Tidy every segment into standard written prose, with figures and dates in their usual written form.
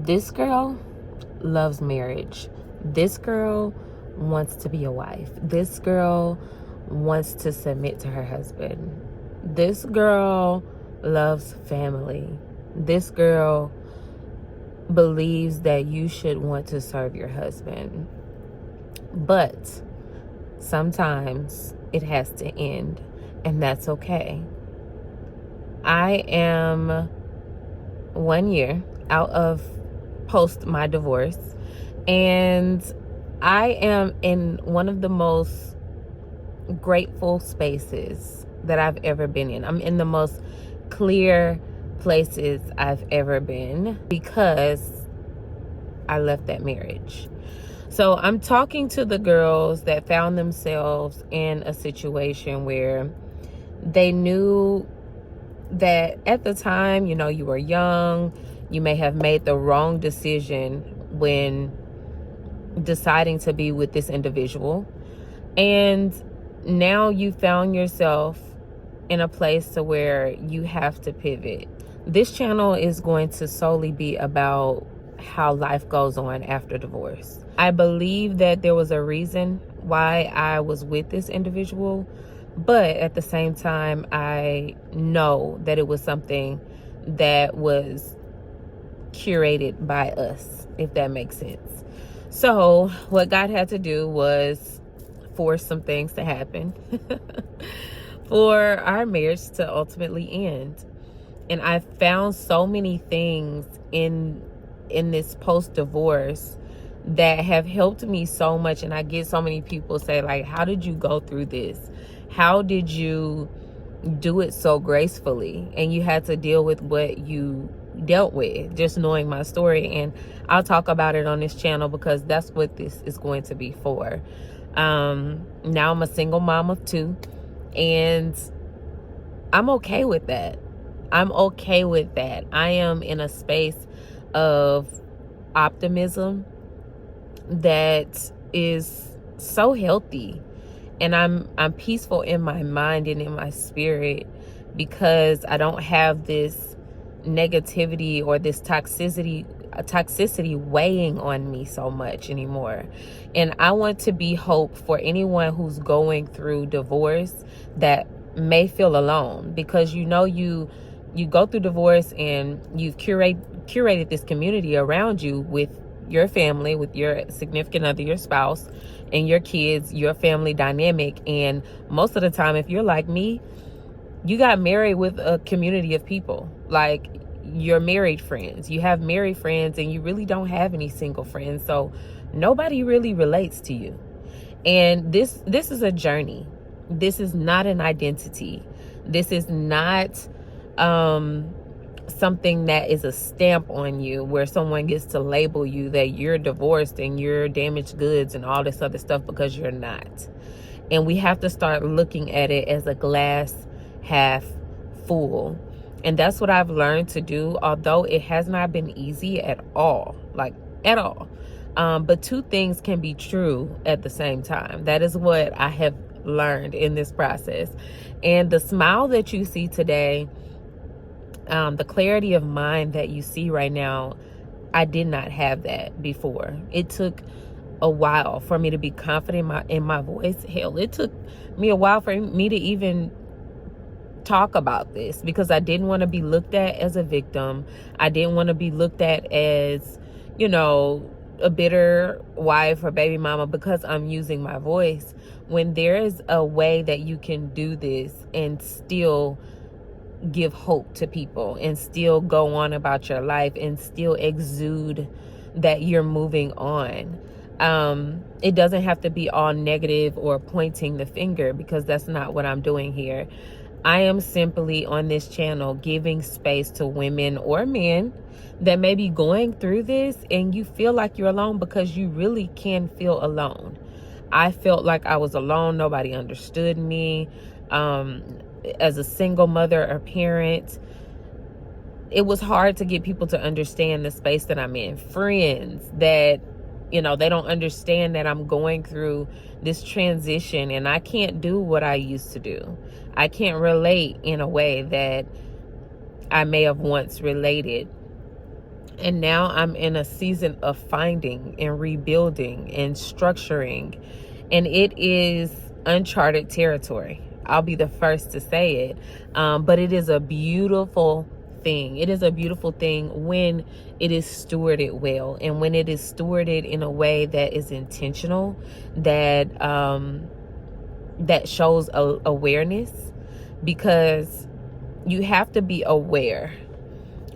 This girl loves marriage. This girl wants to be a wife. This girl wants to submit to her husband. This girl loves family. This girl believes that you should want to serve your husband. But sometimes it has to end, and that's okay. I am 1 year out of post my divorce, and I am in one of the most grateful spaces that I've ever been in. I'm in the most clear places I've ever been because I left that marriage. So I'm talking to the girls that found themselves in a situation where they knew that at the time, you were young, you may have made the wrong decision when deciding to be with this individual. And now you found yourself in a place to where you have to pivot. This channel is going to solely be about how life goes on after divorce. I believe that there was a reason why I was with this individual, but at the same time, I know that it was something that was curated by us, if that makes sense. So what God had to do was force some things to happen for our marriage to ultimately end. And I found so many things in this post-divorce that have helped me so much. And I get so many people say, like, how did you go through this? How did you do it so gracefully? And you had to deal with what you dealt with, just knowing my story. And I'll talk about it on this channel because that's what this is going to be for. Now I'm a single mom of 2, and I'm okay with that. I'm okay with that. I am in a space of optimism that is so healthy, and I'm peaceful in my mind and in my spirit because I don't have this negativity or this toxicity weighing on me so much anymore. And I want to be hope for anyone who's going through divorce that may feel alone, because you go through divorce and you've curated this community around you with your family, with your significant other, your spouse, and your kids, your family dynamic. And most of the time, if you're like me, you got married with a community of people. Like, your married friends, you have married friends, and you really don't have any single friends. So nobody really relates to you. And this is a journey. This is not an identity. This is not something that is a stamp on you where someone gets to label you that you're divorced and you're damaged goods and all this other stuff, because you're not. And we have to start looking at it as a glass half full. And that's what I've learned to do, although it has not been easy at all, like at all. But two things can be true at the same time. That is what I have learned in this process. And the smile that you see today, the clarity of mind that you see right now, I did not have that before. It took a while for me to be confident in my voice. Hell, it took me a while for me to even talk about this, because I didn't want to be looked at as a victim. I didn't want to be looked at as, a bitter wife or baby mama because I'm using my voice, when there is a way that you can do this and still give hope to people and still go on about your life and still exude that you're moving on. It doesn't have to be all negative or pointing the finger, because that's not what I'm doing here. I am simply on this channel giving space to women or men that may be going through this, and you feel like you're alone, because you really can feel alone. I felt like I was alone. Nobody understood me. As a single mother or parent, it was hard to get people to understand the space that I'm in. Friends that, they don't understand that I'm going through this transition and I can't do what I used to do. I can't relate in a way that I may have once related. And now I'm in a season of finding and rebuilding and structuring. And it is uncharted territory. I'll be the first to say it. But it is a beautiful thing. It is a beautiful thing when it is stewarded well, and when it is stewarded in a way that is intentional, that that shows awareness, because you have to be aware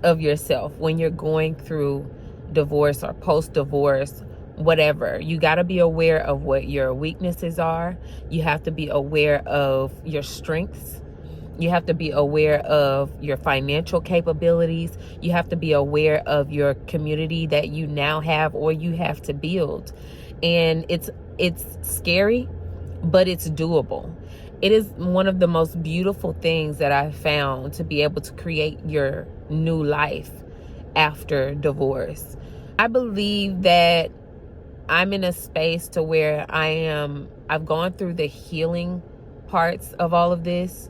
of yourself when you're going through divorce or post-divorce, whatever. You got to be aware of what your weaknesses are. You have to be aware of your strengths. You have to be aware of your financial capabilities. You have to be aware of your community that you now have or you have to build. And it's scary, but it's doable. It is one of the most beautiful things that I've found, to be able to create your new life after divorce. I believe that I'm in a space to where I've gone through the healing parts of all of this,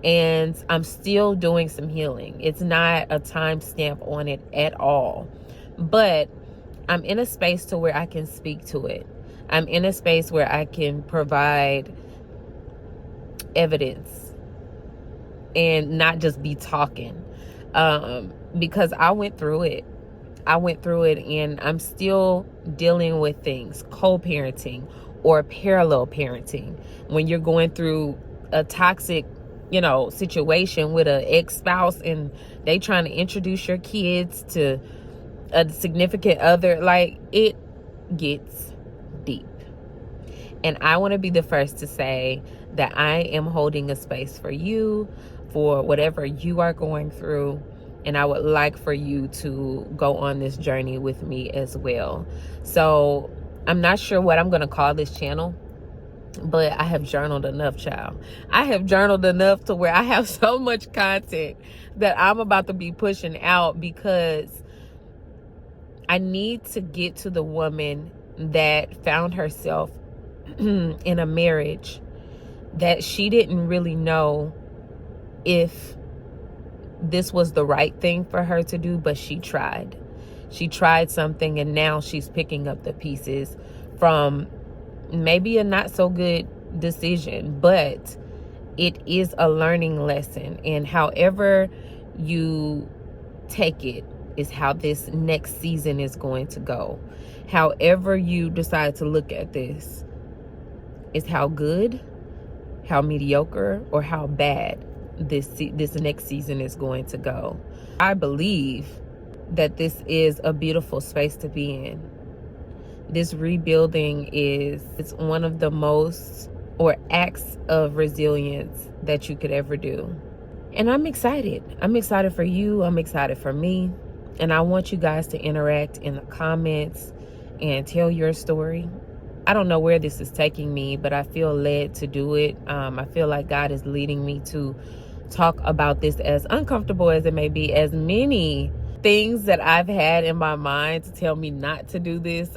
and I'm still doing some healing. It's not a time stamp on it at all, but I'm in a space to where I can speak to it. I'm in a space where I can provide evidence and not just be talking, because I went through it. And I'm still dealing with things, co-parenting or parallel parenting. When you're going through a toxic, situation with an ex-spouse, and they trying to introduce your kids to a significant other, like, it gets deep. And I want to be the first to say that I am holding a space for you, for whatever you are going through. And I would like for you to go on this journey with me as well. So I'm not sure what I'm going to call this channel, but I have journaled enough, child. I have journaled enough to where I have so much content that I'm about to be pushing out, because I need to get to the woman that found herself in a marriage that she didn't really know if this was the right thing for her to do, but she tried. She tried something, and now she's picking up the pieces from maybe a not so good decision, but it is a learning lesson. And however you take it is how this next season is going to go. However you decide to look at this is how good, how mediocre, or how bad this next season is going to go. I believe that this is a beautiful space to be in. This rebuilding it's one of the most, or acts of resilience, that you could ever do. And I'm excited. I'm excited for you. I'm excited for me. And I want you guys to interact in the comments and tell your story. I don't know where this is taking me, but I feel led to do it. I feel like God is leading me to talk about this, as uncomfortable as it may be. As many things that I've had in my mind to tell me not to do this,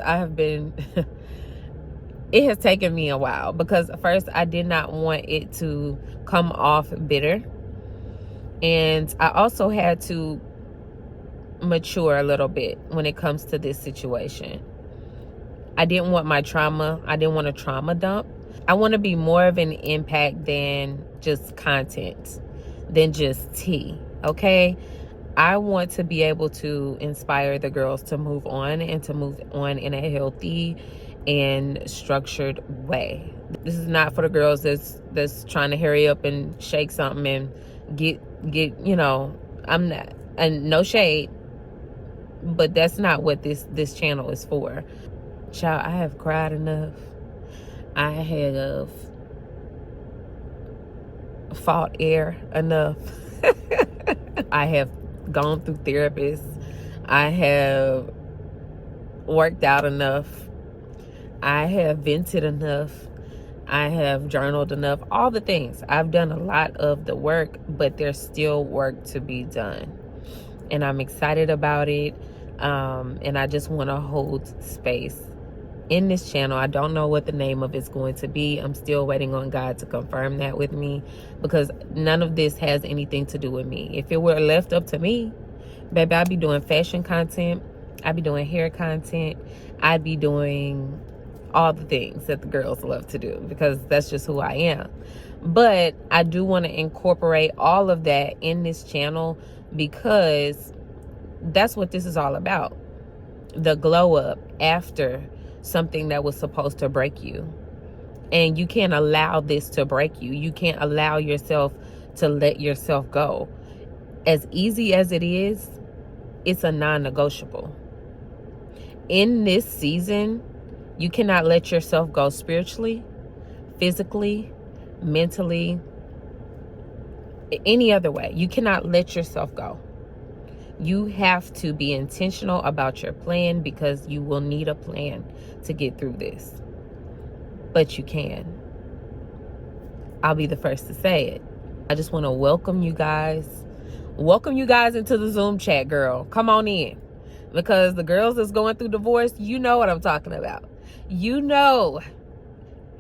it has taken me a while, because first I did not want it to come off bitter. And I also had to mature a little bit when it comes to this situation. I didn't want my trauma. I didn't want a trauma dump. I want to be more of an impact than just content, than just tea, okay? I want to be able to inspire the girls to move on, and to move on in a healthy and structured way. This is not for the girls that's trying to hurry up and shake something and get I'm not, and no shade, but that's not what this channel is for. Child, I have cried enough. I have fought air enough. I have gone through therapists. I have worked out enough. I have vented enough. I have journaled enough. All the things. I've done a lot of the work, but there's still work to be done. And I'm excited about it. And I just want to hold space in this channel. I don't know what the name of it's going to be. I'm still waiting on God to confirm that with me, because none of this has anything to do with me. If it were left up to me, Baby, I'd be doing fashion content. I'd be doing hair content. I'd be doing all the things that the girls love to do because that's just who I am. But I do want to incorporate all of that in this channel because that's what this is all about. The glow up after something that was supposed to break you. And you can't allow this to break you. You can't allow yourself to let yourself go. As easy as it is, it's a non-negotiable. In this season, you cannot let yourself go spiritually, physically, mentally, any other way. You cannot let yourself go. You have to be intentional about your plan because you will need a plan to get through this. But you can. I'll be the first to say it. I just want to welcome you guys. Welcome you guys into the Zoom chat, girl. Come on in. Because the girls that's going through divorce, you know what I'm talking about. You know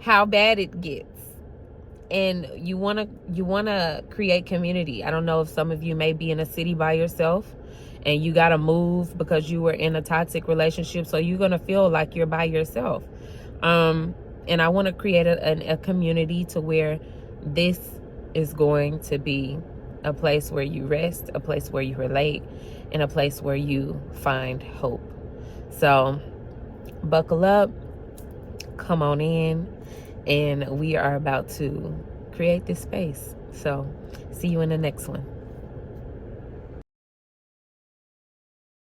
how bad it gets. And you want to create community. I don't know if some of you may be in a city by yourself and you got to move because you were in a toxic relationship, so you're going to feel like you're by yourself. And I want to create a community to where this is going to be a place where you rest, a place where you relate, and a place where you find hope. So buckle up, come on in, and we are about to create this space. So see you in the next one.